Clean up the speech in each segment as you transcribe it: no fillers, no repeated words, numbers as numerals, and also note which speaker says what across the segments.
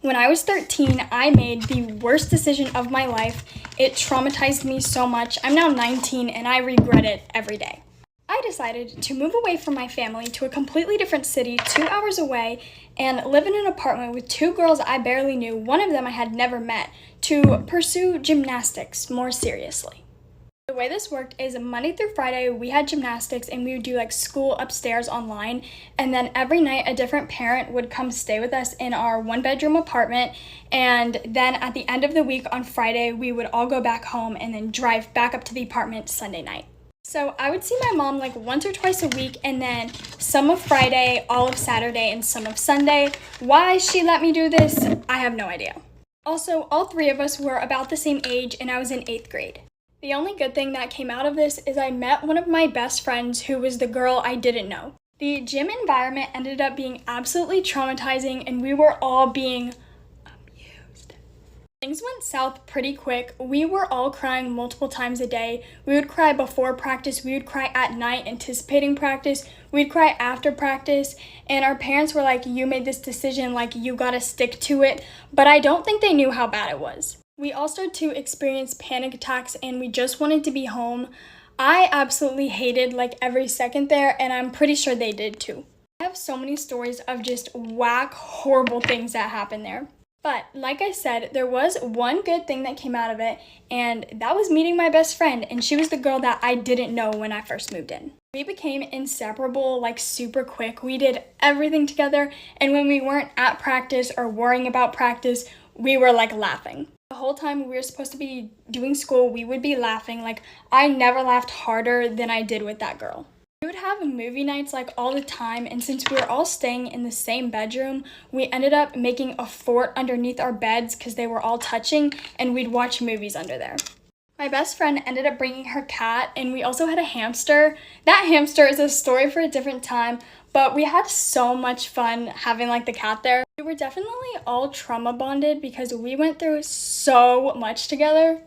Speaker 1: When I was 13, I made the worst decision of my life. It traumatized me so much. I'm now 19 and I regret it every day. I decided to move away from my family to a completely different city 2 hours away and live in an apartment with two girls I barely knew, one of them I had never met, to pursue gymnastics more seriously. The way this worked is Monday through Friday we had gymnastics and we would do like school upstairs online, and then every night a different parent would come stay with us in our one-bedroom apartment, and then at the end of the week on Friday we would all go back home and then drive back up to the apartment Sunday night. So I would see my mom like once or twice a week, and then some of Friday, all of Saturday, and some of Sunday. Why she let me do this, I have no idea. Also, all three of us were about the same age and I was in 8th grade. The only good thing that came out of this is I met one of my best friends who was the girl I didn't know. The gym environment ended up being absolutely traumatizing and we were all being abused. Things went south pretty quick. We were all crying multiple times a day. We would cry before practice, we would cry at night anticipating practice, we'd cry after practice, and our parents were like, you made this decision, like you gotta stick to it, but I don't think they knew how bad it was. We all started to experience panic attacks and we just wanted to be home. I absolutely hated like every second there, and I'm pretty sure they did too. I have so many stories of just whack, horrible things that happened there. But like I said, there was one good thing that came out of it, and that was meeting my best friend, and she was the girl that I didn't know when I first moved in. We became inseparable like super quick. We did everything together, and when we weren't at practice or worrying about practice, we were like laughing. The whole time we were supposed to be doing school, we would be laughing. Like, I never laughed harder than I did with that girl. We would have movie nights like all the time, and since we were all staying in the same bedroom, we ended up making a fort underneath our beds because they were all touching, and we'd watch movies under there. My best friend ended up bringing her cat, and we also had a hamster. That hamster is a story for a different time, but we had so much fun having like the cat there. We were definitely all trauma bonded because we went through so much together.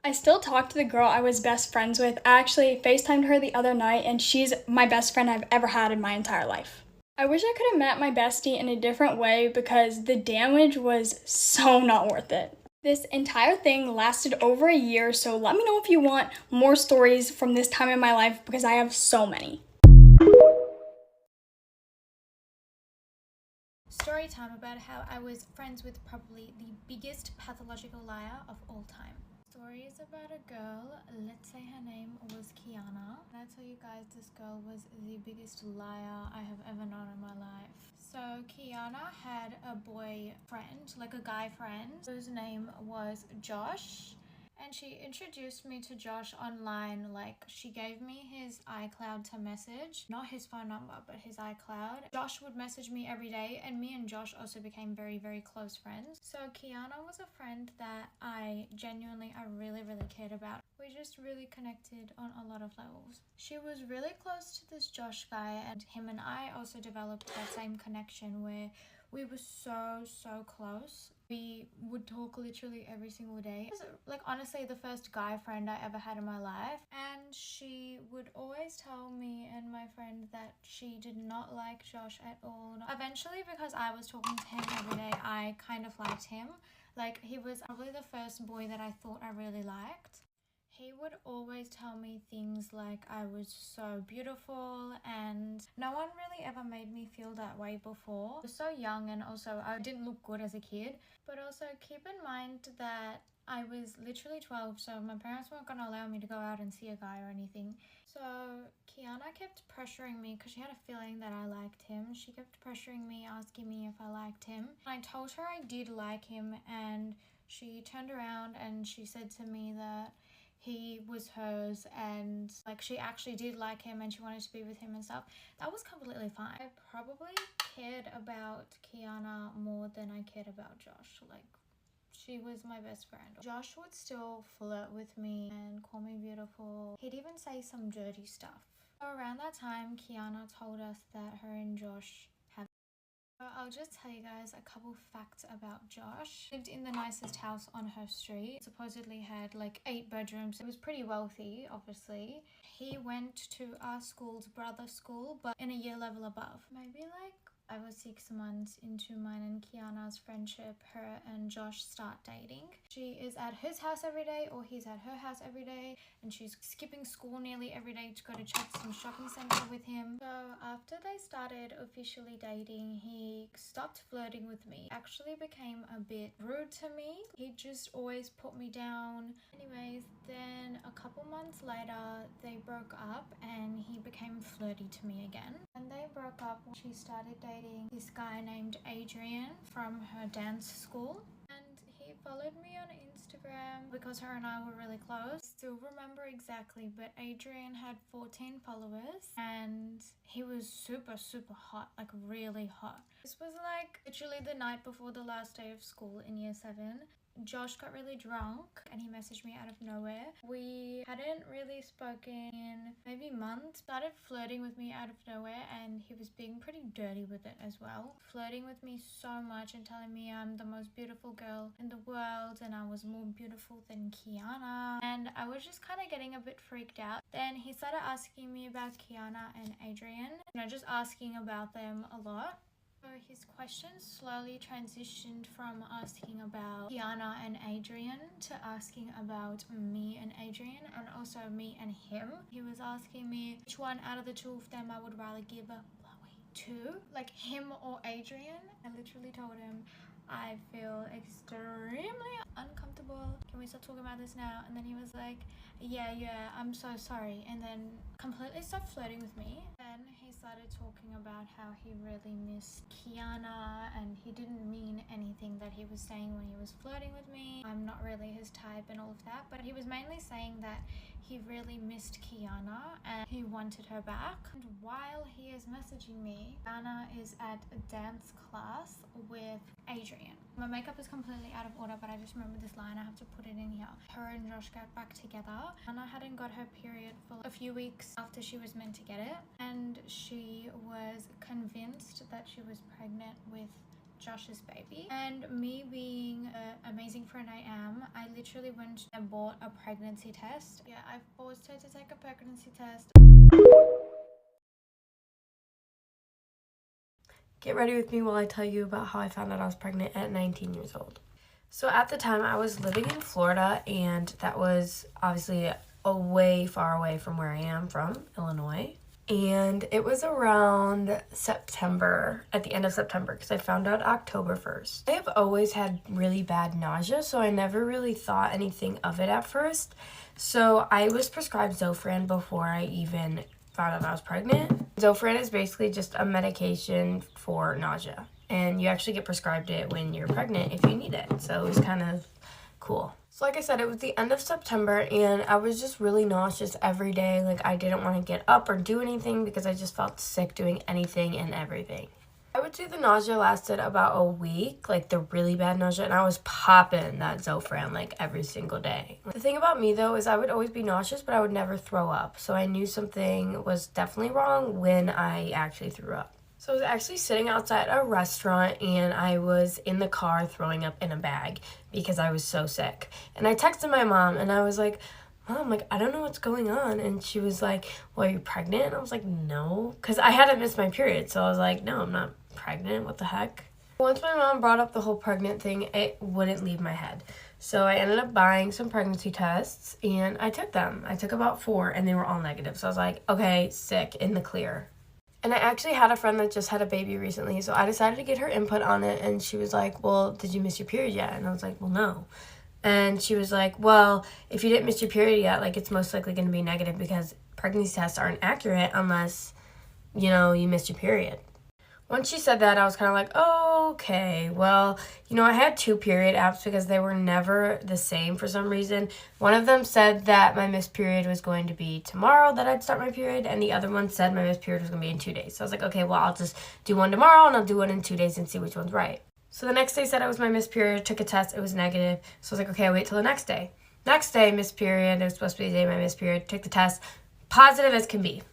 Speaker 1: I still talk to the girl I was best friends with. I actually FaceTimed her the other night, and she's my best friend I've ever had in my entire life. I wish I could have met my bestie in a different way because the damage was so not worth it. This entire thing lasted over a year, so let me know if you want more stories from this time in my life because I have so many.
Speaker 2: Story time about how I was friends with probably the biggest pathological liar of all time. Story is about a girl, let's say her name was Kiana. And I tell you guys, this girl was the biggest liar I have ever known in my life. So Kiana had a boyfriend, like a guy friend, whose name was Josh. And she introduced me to Josh online. Like, she gave me his iCloud to message, not his phone number, but his iCloud. Josh would message me every day, and me and Josh also became very, very close friends. So Kiana was a friend that I really cared about. We just really connected on a lot of levels. She was really close to this Josh guy, and him and I also developed that same connection where we were so close. We would talk literally every single day. It was, like, honestly the first guy friend I ever had in my life, and she would always tell me and my friend that she did not like Josh at all. Eventually, because I was talking to him every day, I kind of liked him. Like, he was probably the first boy that I thought I really liked. He would always tell me things like I was so beautiful, and no one really ever made me feel that way before. I was so young, and also I didn't look good as a kid. But also keep in mind that I was literally 12, so my parents weren't going to allow me to go out and see a guy or anything. So Kiana kept pressuring me because she had a feeling that I liked him. She kept pressuring me, asking me if I liked him. I told her I did like him, and she turned around and she said to me that he was hers, and like she actually did like him and she wanted to be with him and stuff. That was completely fine. I probably cared about Kiana more than I cared about Josh. Like, she was my best friend. Josh would still flirt with me and call me beautiful. He'd even say some dirty stuff. So around that time, Kiana told us that her and Josh have. I'll just tell you guys a couple facts about Josh. Lived in the nicest house on her street. Supposedly had like 8 bedrooms. It was pretty wealthy, obviously. He went to our school's brother school, but in a year level above. Maybe like 5 or 6 months into mine and Kiana's friendship, her and Josh start dating. She is at his house every day, or he's at her house every day, and she's skipping school nearly every day to go to Chatston Shopping Centre with him. So after they started officially dating, he stopped flirting with me. Actually became a bit rude to me. He just always put me down. Anyways, then a couple months later, they broke up and he became flirty to me again. When they broke up, she started dating this guy named Adrian from her dance school. And he followed me on Instagram because her and I were really close. Still remember exactly, but Adrian had 14 followers and he was super hot, like really hot. This was like literally the night before the last day of school in year 7. Josh got really drunk and he messaged me out of nowhere. We hadn't really spoken in maybe months. Started flirting with me out of nowhere and he was being pretty dirty with it as well. Flirting with me so much and telling me I'm the most beautiful girl in the world and I was more beautiful than Kiana. And I was just kind of getting a bit freaked out. Then he started asking me about Kiana and Adrian. Just asking about them a lot. So his questions slowly transitioned from asking about Kiana and Adrian to asking about me and Adrian, and also me and him. He was asking me which one out of the two of them I would rather give a blowy to, like him or Adrian. I literally told him I feel extremely uncomfortable. Can we stop talking about this now? And then he was like, yeah, I'm so sorry. And then completely stopped flirting with me. Then he started talking about how he really missed Kiana and he didn't mean anything that he was saying when he was flirting with me. I'm not really his type and all of that, but he was mainly saying that he really missed Kiana and he wanted her back. And while he is messaging me, Kiana is at a dance class with Adrian. My makeup is completely out of order, but I just remember this line. I have to put it in here. Her and Josh got back together. Anna hadn't got her period for a few weeks after she was meant to get it, and she was convinced that she was pregnant with Josh's baby. And me being an amazing friend I am, I literally went and bought a pregnancy test. Yeah, I forced her to take a pregnancy test.
Speaker 3: Get ready with me while I tell you about how I found out I was pregnant at 19 years old. So at the time I was living in Florida, and that was obviously way far away from where I am from, Illinois. And it was around September, at the end of September, because I found out October 1st. I have always had really bad nausea, so I never really thought anything of it at first. So I was prescribed Zofran before I even found out I was pregnant. Zofran is basically just a medication for nausea, and you actually get prescribed it when you're pregnant if you need it. So it was kind of cool. So like I said, it was the end of September and I was just really nauseous every day. Like I didn't want to get up or do anything because I just felt sick doing anything and everything. I would say the nausea lasted about a week, like the really bad nausea, and I was popping that Zofran like every single day. The thing about me though is I would always be nauseous, but I would never throw up. So I knew something was definitely wrong when I actually threw up. So I was actually sitting outside a restaurant and I was in the car throwing up in a bag because I was so sick. And I texted my mom and I was like, Mom, like, I don't know what's going on. And she was like, well, are you pregnant? And I was like, no, because I hadn't missed my period. So I was like, no, I'm not pregnant. What the heck? Once my mom brought up the whole pregnant thing, it wouldn't leave my head. So I ended up buying some pregnancy tests and I took them. I took about 4 and they were all negative. So I was like, okay, sick, in the clear. And I actually had a friend that just had a baby recently, so I decided to get her input on it, and she was like, well, did you miss your period yet? And I was like, well, no. And she was like, well, if you didn't miss your period yet, like, it's most likely going to be negative because pregnancy tests aren't accurate unless, you know, you missed your period. Once she said that, I was kind of like, oh, okay, well, you know, I had 2 period apps because they were never the same for some reason. One of them said that my missed period was going to be tomorrow that I'd start my period, and the other one said my missed period was going to be in 2 days. So I was like, okay, well, I'll just do one tomorrow and I'll do one in 2 days and see which one's right. So the next day said it was my missed period, took a test, it was negative. So I was like, okay, I'll wait till the next day. Next day, missed period, it was supposed to be the day of my missed period, took the test, positive as can be.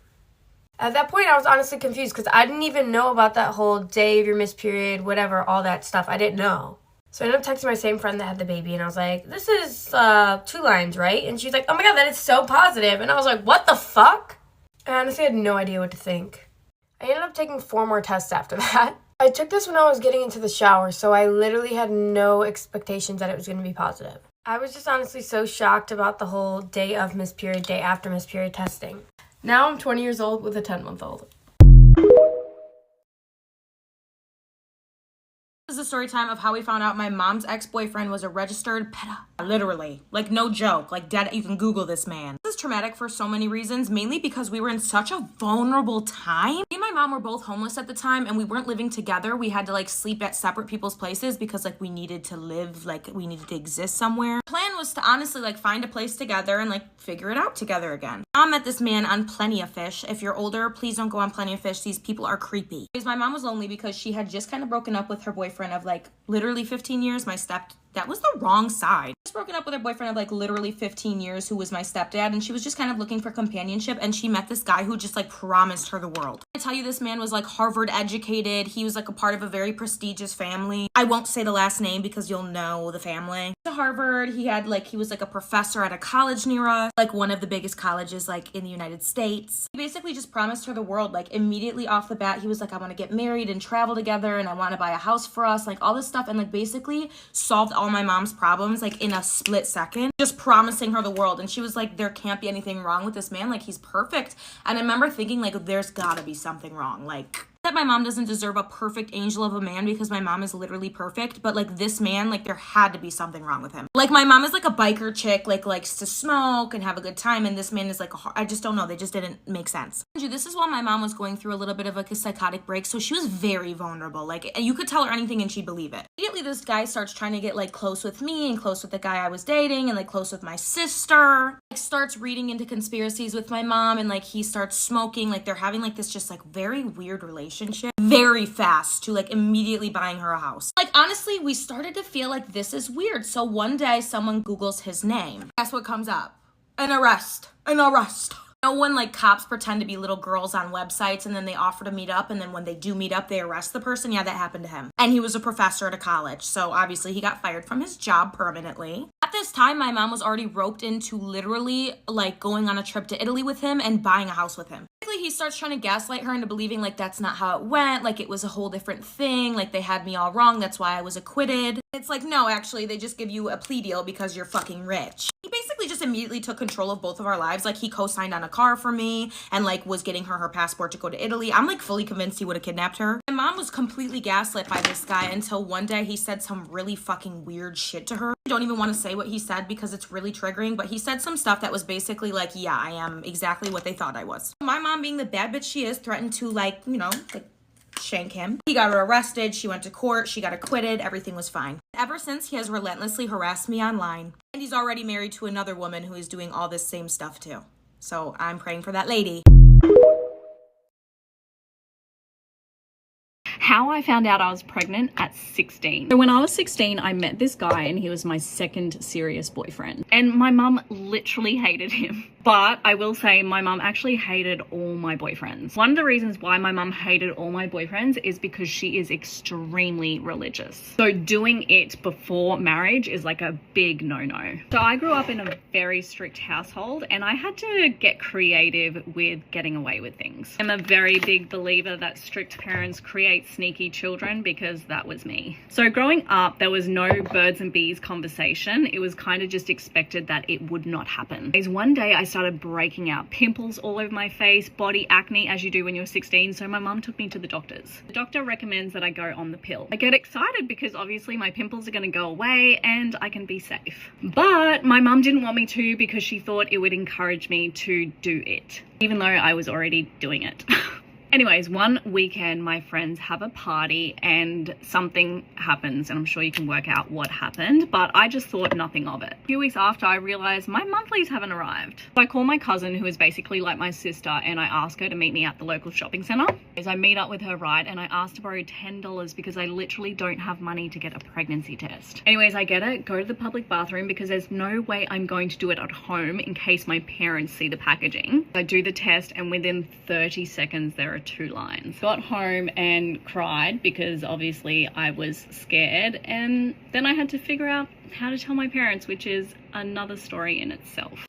Speaker 3: At that point, I was honestly confused because I didn't even know about that whole day of your missed period, whatever, all that stuff. I didn't know. So I ended up texting my same friend that had the baby, and I was like, this is 2 lines, right? And she's like, oh my God, that is so positive. And I was like, what the fuck? I honestly had no idea what to think. I ended up taking 4 more tests after that. I took this when I was getting into the shower, so I literally had no expectations that it was going to be positive. I was just honestly so shocked about the whole day of missed period, day after missed period testing. Now I'm 20 years old with a 10-month-old.
Speaker 4: This is the story time of how we found out my mom's ex-boyfriend was a registered pedophile. Literally, like no joke, like dead. You can Google this man. This is traumatic for so many reasons, mainly because we were in such a vulnerable time. Me and my mom were both homeless at the time and we weren't living together. We had to like sleep at separate people's places because like we needed to live, like we needed to exist somewhere. The plan was to honestly like find a place together and like figure it out together again. Mom met this man on Plenty of Fish. If you're older, please don't go on Plenty of Fish. These people are creepy. Because my mom was lonely because she had just kind of broken up with her boyfriend of like literally 15 years. That was the wrong side. Just broken up with her boyfriend of like literally 15 years who was my stepdad, and she was just kind of looking for companionship, and she met this guy who just like promised her the world. I tell you, this man was like Harvard educated. He was like a part of a very prestigious family. I won't say the last name because you'll know the family. To Harvard, he was like a professor at a college near us, like one of the biggest colleges like in the United States. He basically just promised her the world. Like immediately off the bat, he was like, I want to get married and travel together, and I want to buy a house for us, like all this stuff, and like basically solved all my mom's problems like in a split second, just promising her the world. And she was like, there can't be anything wrong with this man, like he's perfect. And I remember thinking like, there's gotta be something wrong, like that my mom doesn't deserve a perfect angel of a man because my mom is literally perfect, but like this man, like there had to be something wrong with him. Like my mom is like a biker chick, like likes to smoke and have a good time, and this man is like I just don't know, they just didn't make sense. This is while my mom was going through a little bit of like a psychotic break, so she was very vulnerable. Like you could tell her anything and she'd believe it. Immediately this guy starts trying to get like close with me and close with the guy I was dating and like close with my sister. Like starts reading into conspiracies with my mom, and like he starts smoking, like they're having like this just like very weird relationship very fast to like immediately buying her a house. Like honestly, we started to feel like this is weird. So one day someone Googles his name. Guess what comes up? An arrest. No one, like cops pretend to be little girls on websites and then they offer to meet up, and then when they do meet up, they arrest the person. Yeah, that happened to him. And he was a professor at a college, so obviously he got fired from his job permanently. At this time, my mom was already roped into literally like going on a trip to Italy with him and buying a house with him. Basically, he starts trying to gaslight her into believing like that's not how it went, like it was a whole different thing, like they had me all wrong, that's why I was acquitted. It's like, no, actually, they just give you a plea deal because you're fucking rich. He basically just immediately took control of both of our lives. Like he co-signed on a car for me and like was getting her passport to go to Italy. I'm like fully convinced he would have kidnapped her. My mom was completely gaslit by this guy until one day he said some really fucking weird shit to her. I don't even want to say what he said because it's really triggering, but he said some stuff that was basically like, yeah, I am exactly what they thought I was. My mom, being the bad bitch she is, threatened to like, you know, like shank him. He got her arrested, she went to court, she got acquitted, everything was fine. Ever since, he has relentlessly harassed me online, and he's already married to another woman who is doing all this same stuff too. So I'm praying for that lady.
Speaker 5: How I found out I was pregnant at 16. So when I was 16, I met this guy and he was my second serious boyfriend. And my mum literally hated him. But I will say my mum actually hated all my boyfriends. One of the reasons why my mum hated all my boyfriends is because she is extremely religious. So doing it before marriage is like a big no-no. So I grew up in a very strict household and I had to get creative with getting away with things. I'm a very big believer that strict parents create sneaky children, because that was me. So growing up, there was no birds and bees conversation. It was kind of just expected that it would not happen. One day I started breaking out pimples all over my face, body acne, as you do when you're 16. So my mum took me to the doctors. The doctor recommends that I go on the pill. I get excited because obviously my pimples are going to go away and I can be safe. But my mum didn't want me to because she thought it would encourage me to do it, even though I was already doing it. Anyways, one weekend my friends have a party and something happens, and I'm sure you can work out what happened, but I just thought nothing of it. A few weeks after, I realized my monthlies haven't arrived. So I call my cousin, who is basically like my sister, and I ask her to meet me at the local shopping center. As I meet up with her, right, and I asked to borrow $10 because I literally don't have money to get a pregnancy test. Anyways, I get it, go to the public bathroom because there's no way I'm going to do it at home in case my parents see the packaging. I do the test and within 30 seconds there are 2 lines. Got home and cried because obviously I was scared, and then I had to figure out how to tell my parents, which is another story in itself.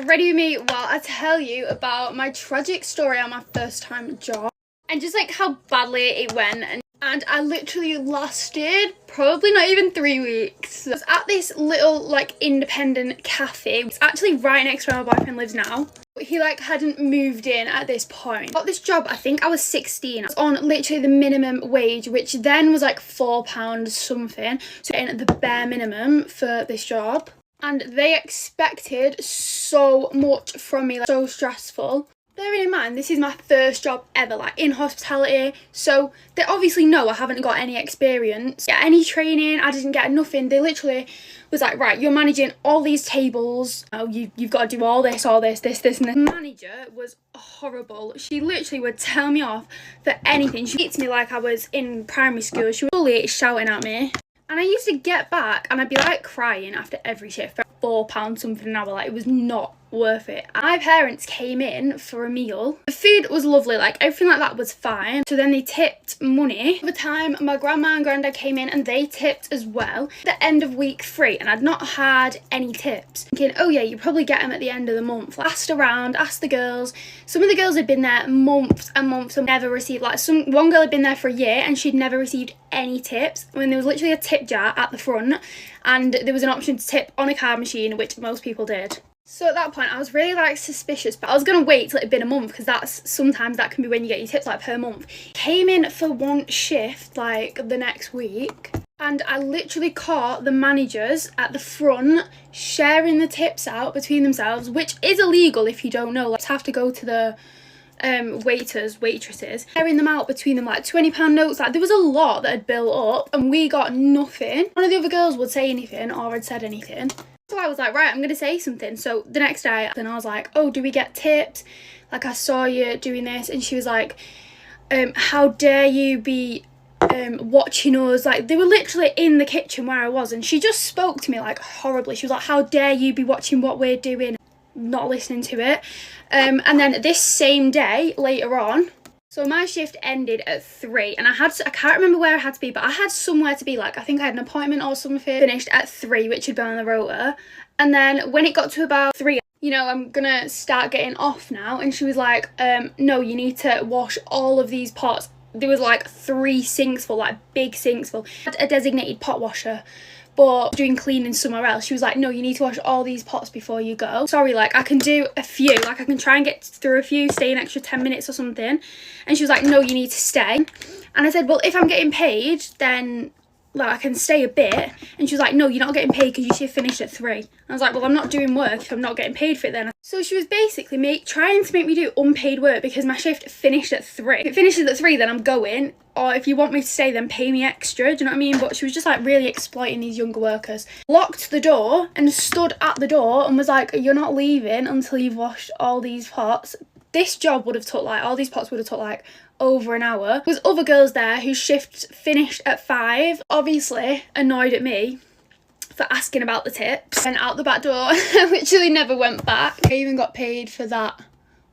Speaker 1: Ready with me while I tell you about my tragic story on my first time job and just like how badly it went. And I literally lasted probably not even 3 weeks. I was at this little like independent cafe. It's actually right next to where my boyfriend lives now. He like hadn't moved in at this point. I got this job, I think I was 16. I was on literally the minimum wage, which then was like £4 something. So in the bare minimum for this job. And they expected so much from me, like, so stressful. Bearing in mind, this is my first job ever, like in hospitality, so they obviously know I haven't got any experience, any training, I didn't get nothing. They literally was like, right, you're managing all these tables, oh, you've got to do all this, and this. The manager was horrible. She literally would tell me off for anything. She treated me like I was in primary school. She was fully shouting at me. And I used to get back and I'd be like crying after every shift for £4 something an hour. Like, it was not worth it. My parents came in for a meal. The food was lovely, like everything like that was fine. So then they tipped money. Over time, my grandma and granddad came in and they tipped as well. At the end of week 3, and I'd not had any tips. Thinking, oh yeah, you probably get them at the end of the month. Like, asked around, asked the girls. Some of the girls had been there months and months and never received, like one girl had been there for a year and she'd never received any tips. When there was literally a tip jar at the front and there was an option to tip on a card machine, which most people did. So at that point I was really like suspicious, but I was going to wait till it had been a month because sometimes that can be when you get your tips, like per month. Came in for one shift like the next week and I literally caught the managers at the front sharing the tips out between themselves, which is illegal if you don't know. Like, have to go to the waitresses, sharing them out between them, like £20 notes. Like, there was a lot that had built up and we got nothing. None of the other girls would say anything or had said anything. So I was like, right, I'm going to say something. So the next day, then I was like, oh, do we get tips? Like, I saw you doing this. And she was like, how dare you be watching us? Like, they were literally in the kitchen where I was. And she just spoke to me like horribly. She was like, how dare you be watching what we're doing, not listening to it. And then this same day, later on, so my shift ended at 3 and I can't remember where I had to be, but I had somewhere to be. Like, I think I had an appointment or something. Finished at 3, which had been on the rota. And then when it got to about 3, you know, I'm gonna start getting off now. And she was like, no, you need to wash all of these pots. There was like 3 sinks full, like big sinks full. I had a designated pot washer, but doing cleaning somewhere else. She was like, no, you need to wash all these pots before you go. Sorry, like I can do a few, like I can try and get through a few, stay an extra 10 minutes or something. And she was like, no, you need to stay. And I said, well, if I'm getting paid, then like I can stay a bit. And she was like, no, you're not getting paid because you should finish at 3. And I was like, well, I'm not doing work if I'm not getting paid for it then. So she was basically trying to make me do unpaid work because my shift finished at 3. If it finishes at 3, then I'm going. Or if you want me to stay, then pay me extra. Do you know what I mean? But she was just like really exploiting these younger workers. Locked the door and stood at the door and was like, you're not leaving until you've washed all these pots. This job would have took like, all these pots would have took like over an hour. There was other girls there whose shift finished at 5, obviously annoyed at me for asking about the tips, and out the back door. I literally never went back. I even got paid for that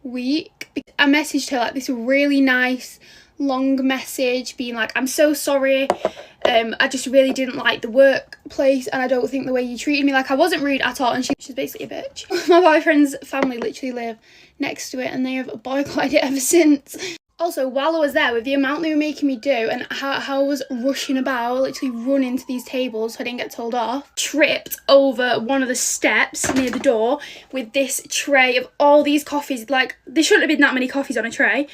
Speaker 1: week. I messaged her like this really nice long message being like, I'm so sorry, I just really didn't like the workplace and I don't think the way you treated me, like I wasn't rude at all. And she's basically a bitch. My boyfriend's family literally live next to it and they have boycotted it ever since. Also, while I was there, with the amount they were making me do and how I was rushing about, literally running to these tables so I didn't get told off, tripped over one of the steps near the door with this tray of all these coffees. Like, there shouldn't have been that many coffees on a tray.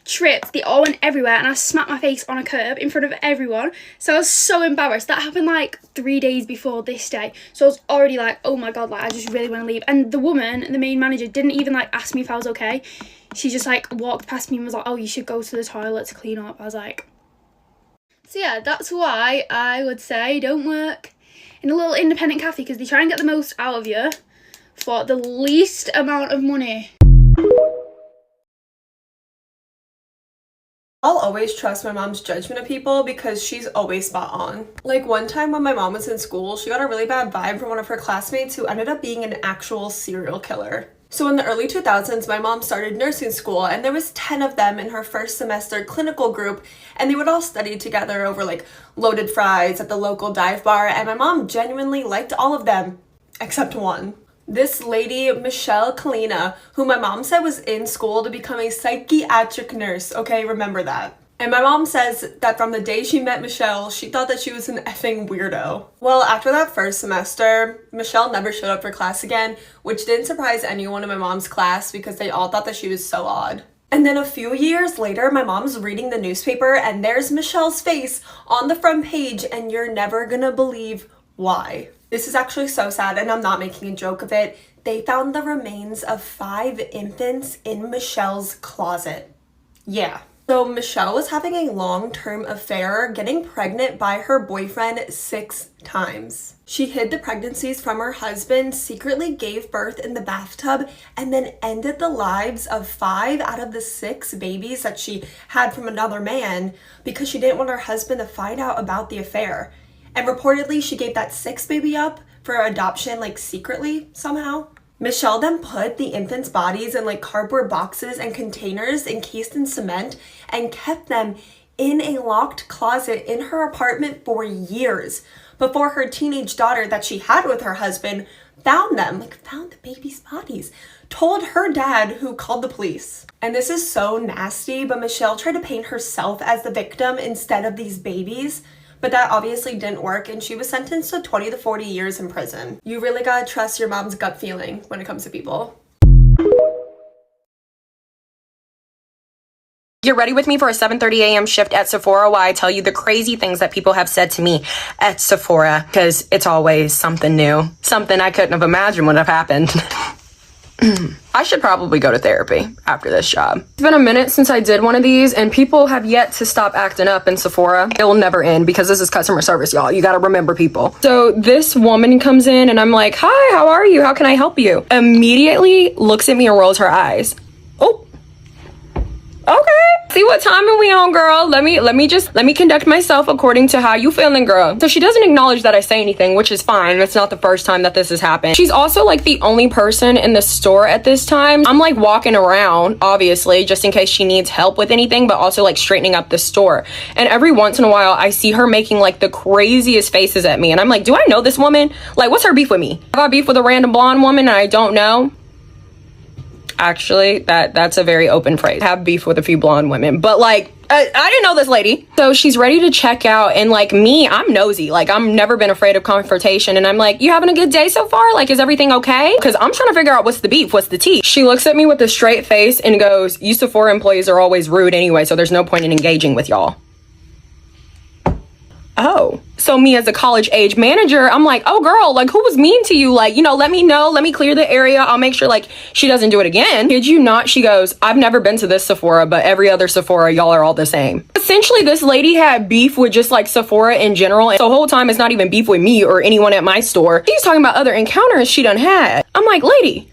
Speaker 1: Tripped, they all went everywhere and I smacked my face on a curb in front of everyone. So I was so embarrassed. That happened like 3 days before this day. So I was already like, oh my god, like I just really want to leave. And the woman, the main manager, didn't even like ask me if I was okay. She just like walked past me and was like, oh, you should go to the toilet to clean up. I was like, so yeah, that's why I would say don't work in a little independent cafe, because they try and get the most out of you for the least amount of money.
Speaker 6: I'll always trust my mom's judgment of people because she's always spot on. Like one time when my mom was in school, she got a really bad vibe from one of her classmates who ended up being an actual serial killer. So in the early 2000s, my mom started nursing school and there was 10 of them in her first semester clinical group, and they would all study together over like loaded fries at the local dive bar, and my mom genuinely liked all of them except one. This lady, Michelle Kalina, who my mom said was in school to become a psychiatric nurse. Okay, remember that. And my mom says that from the day she met Michelle, she thought that she was an effing weirdo. Well, after that first semester, Michelle never showed up for class again, which didn't surprise anyone in my mom's class because they all thought that she was so odd. And then a few years later, my mom's reading the newspaper and there's Michelle's face on the front page, and you're never gonna believe why. This is actually so sad, and I'm not making a joke of it. They found the remains of 5 infants in Michelle's closet. Yeah. So Michelle was having a long-term affair, getting pregnant by her boyfriend 6 times. She hid the pregnancies from her husband, secretly gave birth in the bathtub, and then ended the lives of 5 out of the 6 babies that she had from another man because she didn't want her husband to find out about the affair. And reportedly, she gave that 6th baby up for adoption, like secretly somehow. Michelle then put the infants' bodies in like cardboard boxes and containers encased in cement and kept them in a locked closet in her apartment for years before her teenage daughter that she had with her husband found them, found the baby's bodies, told her dad, who called the police. And this is so nasty, but Michelle tried to paint herself as the victim instead of these babies. But that obviously didn't work, and she was sentenced to 20 to 40 years in prison. You really gotta trust your mom's gut feeling when it comes to people.
Speaker 4: Get ready with me for a 7:30 a.m. shift at Sephora while I tell you the crazy things that people have said to me at Sephora, because it's always something new. Something I couldn't have imagined would have happened. I should probably go to therapy after this job. It's been a minute since I did one of these, and people have yet to stop acting up in Sephora. It will never end because this is customer service, y'all. You gotta remember people. So this woman comes in and I'm like, hi, how are you? How can I help you? Immediately looks at me and rolls her eyes. Oh, okay. See what time are we on, girl? Let me conduct myself according to how you feeling, girl. So she doesn't acknowledge that I say anything, which is fine. It's not the first time that this has happened. She's also like the only person in the store at this time. I'm like walking around, obviously, just in case she needs help with anything, but also like straightening up the store. And every once in a while, I see her making like the craziest faces at me. And I'm like, do I know this woman? Like, what's her beef with me? Have I beef with a random blonde woman and I don't know? Actually, that's a very open phrase. Have beef with a few blonde women, but like, I didn't know this lady. So she's ready to check out, and like me, I'm nosy. Like, I've never been afraid of confrontation, and I'm like, you having a good day so far? Like, is everything okay? Because I'm trying to figure out what's the beef, what's the tea. She looks at me with a straight face and goes, you Sephora employees are always rude anyway, so there's no point in engaging with y'all. Oh, so me as a college age manager, I'm like, oh girl, like who was mean to you? Like, you know, let me know, let me clear the area. I'll make sure like she doesn't do it again. Kid you not? She goes, I've never been to this Sephora, but every other Sephora, y'all are all the same. Essentially, this lady had beef with just like Sephora in general. And the whole time it's not even beef with me or anyone at my store. She's talking about other encounters she done had. I'm like, lady,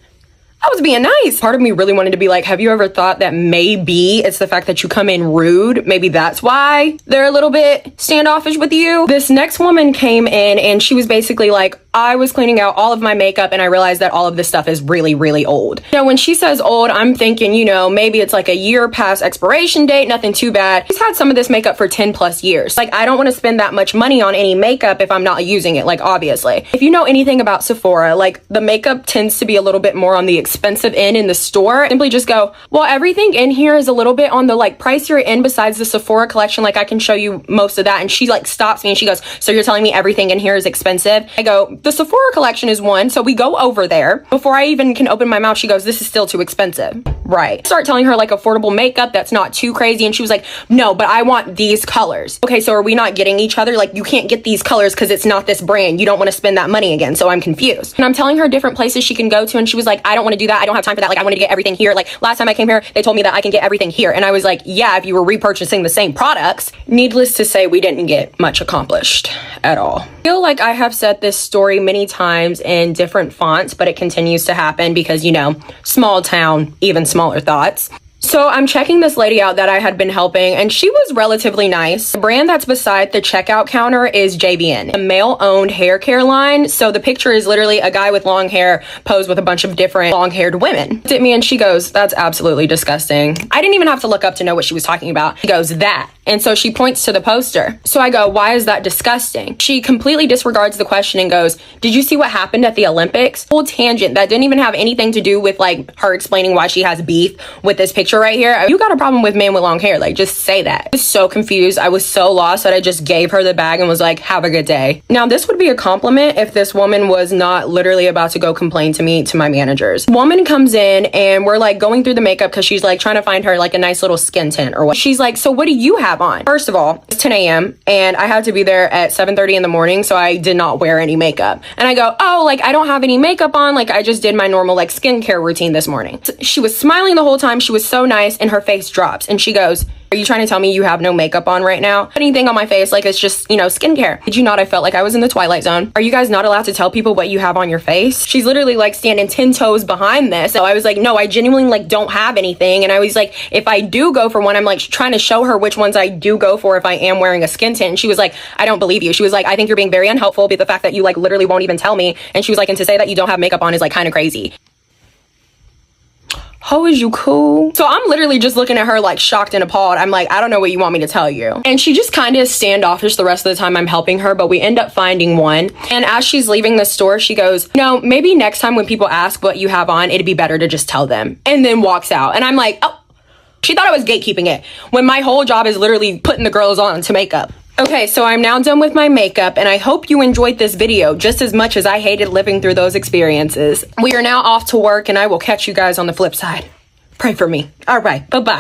Speaker 4: I was being nice. Part of me really wanted to be like, have you ever thought that maybe it's the fact that you come in rude? Maybe that's why they're a little bit standoffish with you. This next woman came in and she was basically like, I was cleaning out all of my makeup and I realized that all of this stuff is really, really old. Now, when she says old, I'm thinking, you know, maybe it's like a year past expiration date, nothing too bad. She's had some of this makeup for 10 plus years. Like, I don't want to spend that much money on any makeup if I'm not using it, like, obviously. If you know anything about Sephora, like, the makeup tends to be a little bit more on the expensive end in the store. Simply just go, well, everything in here is a little bit on the, like, pricier end besides the Sephora collection. Like, I can show you most of that. And she, like, stops me and she goes, so you're telling me everything in here is expensive? I go, the Sephora collection is one, so we go over there. Before I even can open my mouth, she goes, this is still too expensive. Right. Start telling her like affordable makeup that's not too crazy, and she was like, no, but I want these colors. Okay, so are we not getting each other? Like, you can't get these colors because it's not this brand. You don't want to spend that money again, so I'm confused. And I'm telling her different places she can go to, and she was like, I don't want to do that. I don't have time for that. Like, I wanted to get everything here. Like, last time I came here, they told me that I can get everything here. And I was like, yeah, if you were repurchasing the same products. Needless to say, we didn't get much accomplished at all. I feel like I have said this story many times in different fonts, but it continues to happen because, you know, small town, even smaller thoughts. So I'm checking this lady out that I had been helping, and she was relatively nice. The brand that's beside the checkout counter is JBN, a male-owned hair care line. So the picture is literally a guy with long hair posed with a bunch of different long-haired women. Looked at me and she goes, that's absolutely disgusting. I didn't even have to look up to know what she was talking about. She goes, that
Speaker 7: And so she points to the poster. So I go, why is that disgusting? She completely disregards the question and goes, did you see what happened at the Olympics? Full tangent that didn't even have anything to do with like her explaining why she has beef with this picture right here. You got a problem with men with long hair, like just say that. I was so confused. I was so lost that I just gave her the bag and was like, have a good day. Now this would be a compliment if this woman was not literally about to go complain to me, to my managers. Woman comes in and we're like going through the makeup because she's like trying to find her like a nice little skin tint or what. She's like, so what do you have on? First of all, it's 10 a.m. and I had to be there at 7:30 in the morning, so I did not wear any makeup. And I go, oh, like I don't have any makeup on, like I just did my normal like skincare routine this morning. She was smiling the whole time. She was so nice, and her face drops and she goes, are you trying to tell me you have no makeup on right now? Anything on my face, like it's just, you know, skincare. Did you not? I felt like I was in the Twilight Zone. Are you guys not allowed to tell people what you have on your face? She's literally like standing 10 toes behind this. So I was like, no, I genuinely like don't have anything. And I was like, if I do go for one, I'm like trying to show her which ones I do go for if I am wearing a skin tint. And she was like, I don't believe you. She was like, I think you're being very unhelpful, but the fact that you like literally won't even tell me. And she was like, and to say that you don't have makeup on is like kind of crazy. How is you cool? So I'm literally just looking at her like shocked and appalled. I'm like, I don't know what you want me to tell you. And she just kind of standoffish the rest of the time I'm helping her, but we end up finding one. And as she's leaving the store, she goes, no, maybe next time when people ask what you have on, it'd be better to just tell them. And then walks out. And I'm like, oh, she thought I was gatekeeping it when my whole job is literally putting the girls on to makeup. Okay, so I'm now done with my makeup, and I hope you enjoyed this video just as much as I hated living through those experiences. We are now off to work, and I will catch you guys on the flip side. Pray for me. All right, bye-bye.